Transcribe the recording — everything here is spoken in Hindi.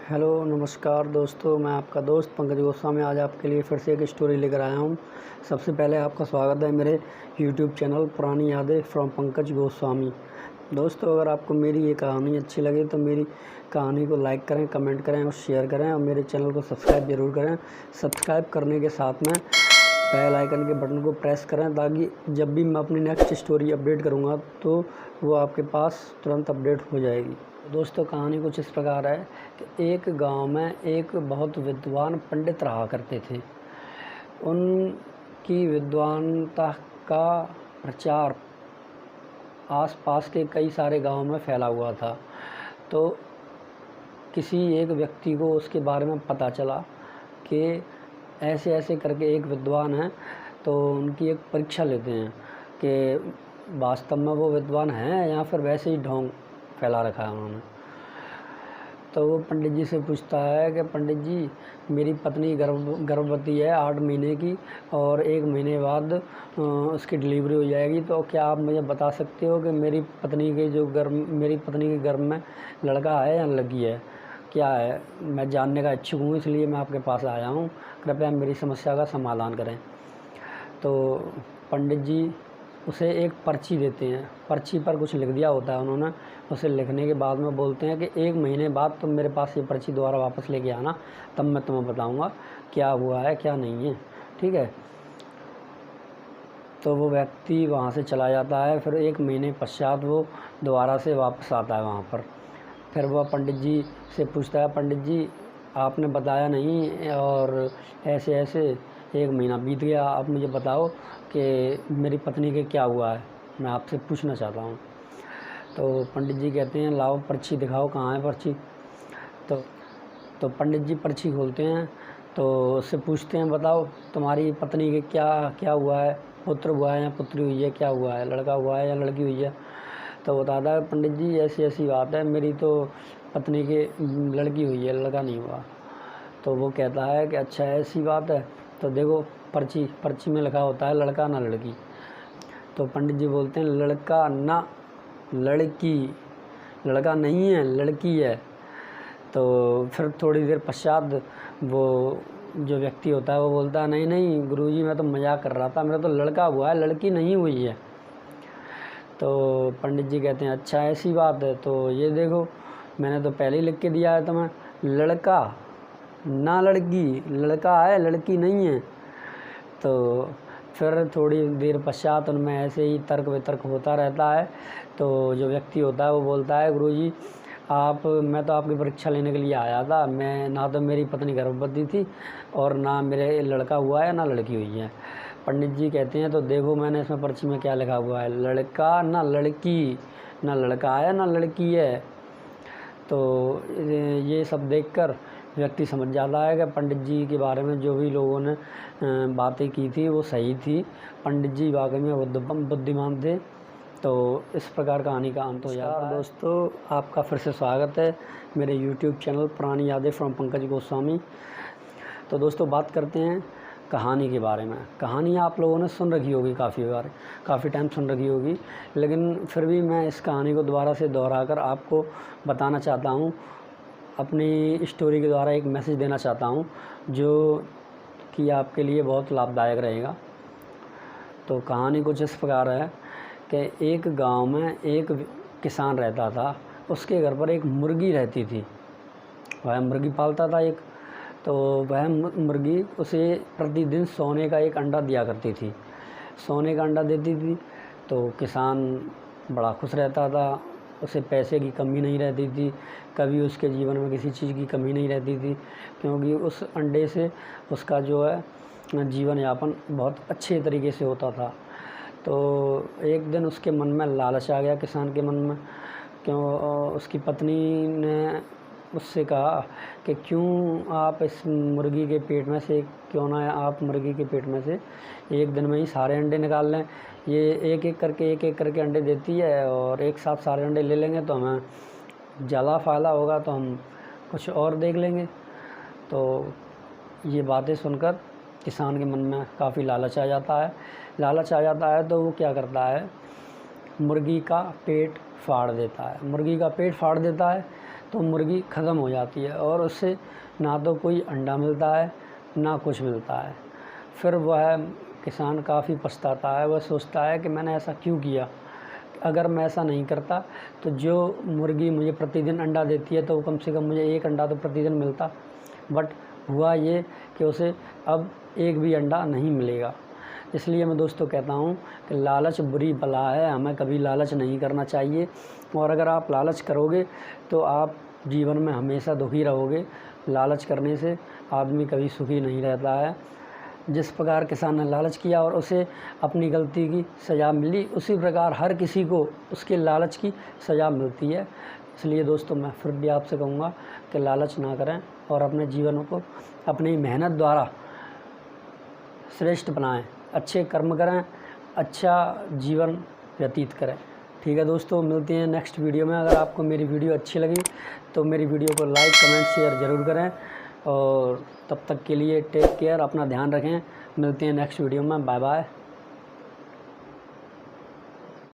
हेलो नमस्कार दोस्तों, मैं आपका दोस्त पंकज गोस्वामी आज आपके लिए फिर से एक स्टोरी लेकर आया हूँ। सबसे पहले आपका स्वागत है मेरे यूट्यूब चैनल पुरानी यादें फ्रॉम पंकज गोस्वामी। दोस्तों, अगर आपको मेरी ये कहानी अच्छी लगे तो मेरी कहानी को लाइक करें, कमेंट करें और शेयर करें और मेरे चैनल को सब्सक्राइब ज़रूर करें। सब्सक्राइब करने के साथ में बेल आइकन के बटन को प्रेस करें ताकि जब भी मैं अपनी नेक्स्ट स्टोरी अपडेट करूँगा तो वो आपके पास तुरंत अपडेट हो जाएगी। दोस्तों, कहानी कुछ इस प्रकार है कि एक गांव में एक बहुत विद्वान पंडित रहा करते थे। उनकी विद्वानता का प्रचार आसपास के कई सारे गांवों में फैला हुआ था। तो किसी एक व्यक्ति को उसके बारे में पता चला कि ऐसे ऐसे करके एक विद्वान है, तो उनकी एक परीक्षा लेते हैं कि वास्तव में वो विद्वान हैं या फिर वैसे ही ढोंग फैला रखा है उन्होंने। तो वो पंडित जी से पूछता है कि पंडित जी, मेरी पत्नी गर्भवती है 8 महीने की और 1 महीने बाद उसकी डिलीवरी हो जाएगी। तो क्या आप मुझे बता सकते हो कि मेरी पत्नी के गर्भ में लड़का है या लड़की है, क्या है? मैं जानने का इच्छुक हूँ, इसलिए मैं आपके पास आया हूँ। कृपया मेरी समस्या का समाधान करें। तो पंडित जी उसे एक पर्ची देते हैं। पर्ची पर कुछ लिख दिया होता है उन्होंने। उसे लिखने के बाद में बोलते हैं कि 1 महीने बाद तुम मेरे पास ये पर्ची दोबारा वापस लेके आना, तब मैं तुम्हें बताऊंगा क्या हुआ है क्या नहीं है। ठीक है। तो वो व्यक्ति वहाँ से चला जाता है। फिर 1 महीने पश्चात वो दोबारा से वापस आता है वहाँ पर। फिर वह पंडित जी से पूछता है, पंडित जी आपने बताया नहीं और ऐसे ऐसे 1 महीना बीत गया, आप मुझे बताओ कि मेरी पत्नी के क्या हुआ है, मैं आपसे पूछना चाहता हूँ। तो पंडित जी कहते हैं, लाओ पर्ची दिखाओ, कहाँ है पर्ची। तो पंडित जी पर्ची खोलते हैं। तो उससे पूछते हैं, बताओ तुम्हारी पत्नी के क्या क्या हुआ है, पुत्र हुआ है या पुत्री हुई है, क्या हुआ है, लड़का हुआ है या लड़की हुई है। तो बताता है, पंडित जी ऐसी ऐसी बात है, मेरी तो पत्नी के लड़की हुई है, लड़का नहीं हुआ। तो वो कहता है कि अच्छा ऐसी बात है, तो देखो पर्ची में लिखा होता है लड़का ना लड़की। तो पंडित जी बोलते हैं, लड़का ना लड़की, लड़का नहीं है लड़की है। तो फिर थोड़ी देर पश्चात वो जो व्यक्ति होता है वो बोलता है, नहीं नहीं गुरुजी, मैं तो मजाक कर रहा था, मेरा तो लड़का हुआ है, लड़की नहीं हुई है। तो पंडित जी कहते हैं, अच्छा ऐसी बात है, तो ये देखो मैंने तो पहले ही लिख के दिया है तुम्हें, लड़का ना लड़की, लड़का है लड़की नहीं है। तो फिर थोड़ी देर पश्चात उनमें ऐसे ही तर्क वितर्क होता रहता है। तो जो व्यक्ति होता है वो बोलता है, गुरुजी मैं तो आपकी परीक्षा लेने के लिए आया था, मैं ना तो मेरी पत्नी गर्भवती थी और ना मेरे लड़का हुआ है ना लड़की हुई है। पंडित जी कहते हैं, तो देखो मैंने इसमें पर्ची में क्या लिखा हुआ है, लड़का ना लड़की, ना लड़का है ना लड़की है। तो ये सब देखकर व्यक्ति समझ जाता है कि पंडित जी के बारे में जो भी लोगों ने बातें की थी वो सही थी। पंडित जी वाकई में बुद्धिमान थे। तो इस प्रकार कहानी का अंत हो जाता है। दोस्तों, आपका फिर से स्वागत है मेरे यूट्यूब चैनल पुरानी यादें फ्रॉम पंकज गोस्वामी। तो दोस्तों, बात करते हैं कहानी के बारे में। कहानी आप लोगों ने सुन रखी होगी काफ़ी बार, काफ़ी टाइम सुन रखी होगी, लेकिन फिर भी मैं इस कहानी को दोबारा से दोहराकर आपको बताना चाहता हूँ। अपनी स्टोरी के द्वारा एक मैसेज देना चाहता हूँ जो कि आपके लिए बहुत लाभदायक रहेगा। तो कहानी कुछ इस प्रकार है कि एक गांव में एक किसान रहता था। उसके घर पर एक मुर्गी रहती थी। वह मुर्गी पालता था एक। तो वह मुर्गी उसे प्रतिदिन सोने का एक अंडा दिया करती थी। सोने का अंडा देती थी तो किसान बड़ा खुश रहता था। उसे पैसे की कमी नहीं रहती थी, कभी उसके जीवन में किसी चीज़ की कमी नहीं रहती थी, क्योंकि उस अंडे से उसका जो है जीवन यापन बहुत अच्छे तरीके से होता था। तो एक दिन उसके मन में लालच आ गया, किसान के मन में। उसकी पत्नी ने उससे कहा कि क्यों आप इस मुर्गी के पेट में से, क्यों ना आप मुर्गी के पेट में से एक दिन में ही सारे अंडे निकाल लें। ये एक एक करके अंडे देती है और एक साथ सारे अंडे ले लेंगे तो हमें ज़्यादा फ़ायदा होगा, तो हम कुछ और देख लेंगे। तो ये बातें सुनकर किसान के मन में काफ़ी लालच आ जाता है। तो वो क्या करता है, मुर्गी का पेट फाड़ देता है। तो मुर्गी ख़त्म हो जाती है और उससे ना तो कोई अंडा मिलता है ना कुछ मिलता है। फिर वह किसान काफ़ी पछताता है, वह सोचता है कि मैंने ऐसा क्यों किया। अगर मैं ऐसा नहीं करता तो जो मुर्गी मुझे प्रतिदिन अंडा देती है तो कम से कम मुझे 1 अंडा तो प्रतिदिन मिलता, बट हुआ ये कि उसे अब एक भी अंडा नहीं मिलेगा। इसलिए मैं दोस्तों कहता हूँ कि लालच बुरी बला है, हमें कभी लालच नहीं करना चाहिए। और अगर आप लालच करोगे तो आप जीवन में हमेशा दुखी रहोगे। लालच करने से आदमी कभी सुखी नहीं रहता है। जिस प्रकार किसान ने लालच किया और उसे अपनी गलती की सज़ा मिली, उसी प्रकार हर किसी को उसके लालच की सज़ा मिलती है। इसलिए दोस्तों मैं फिर भी आपसे कहूँगा कि लालच ना करें और अपने जीवन को अपनी मेहनत द्वारा श्रेष्ठ बनाएं, अच्छे कर्म करें, अच्छा जीवन व्यतीत करें। ठीक है दोस्तों, मिलते हैं नेक्स्ट वीडियो में। अगर आपको मेरी वीडियो अच्छी लगी तो मेरी वीडियो को लाइक कमेंट शेयर ज़रूर करें और तब तक के लिए टेक केयर, अपना ध्यान रखें। मिलते हैं नेक्स्ट वीडियो में। Bye bye.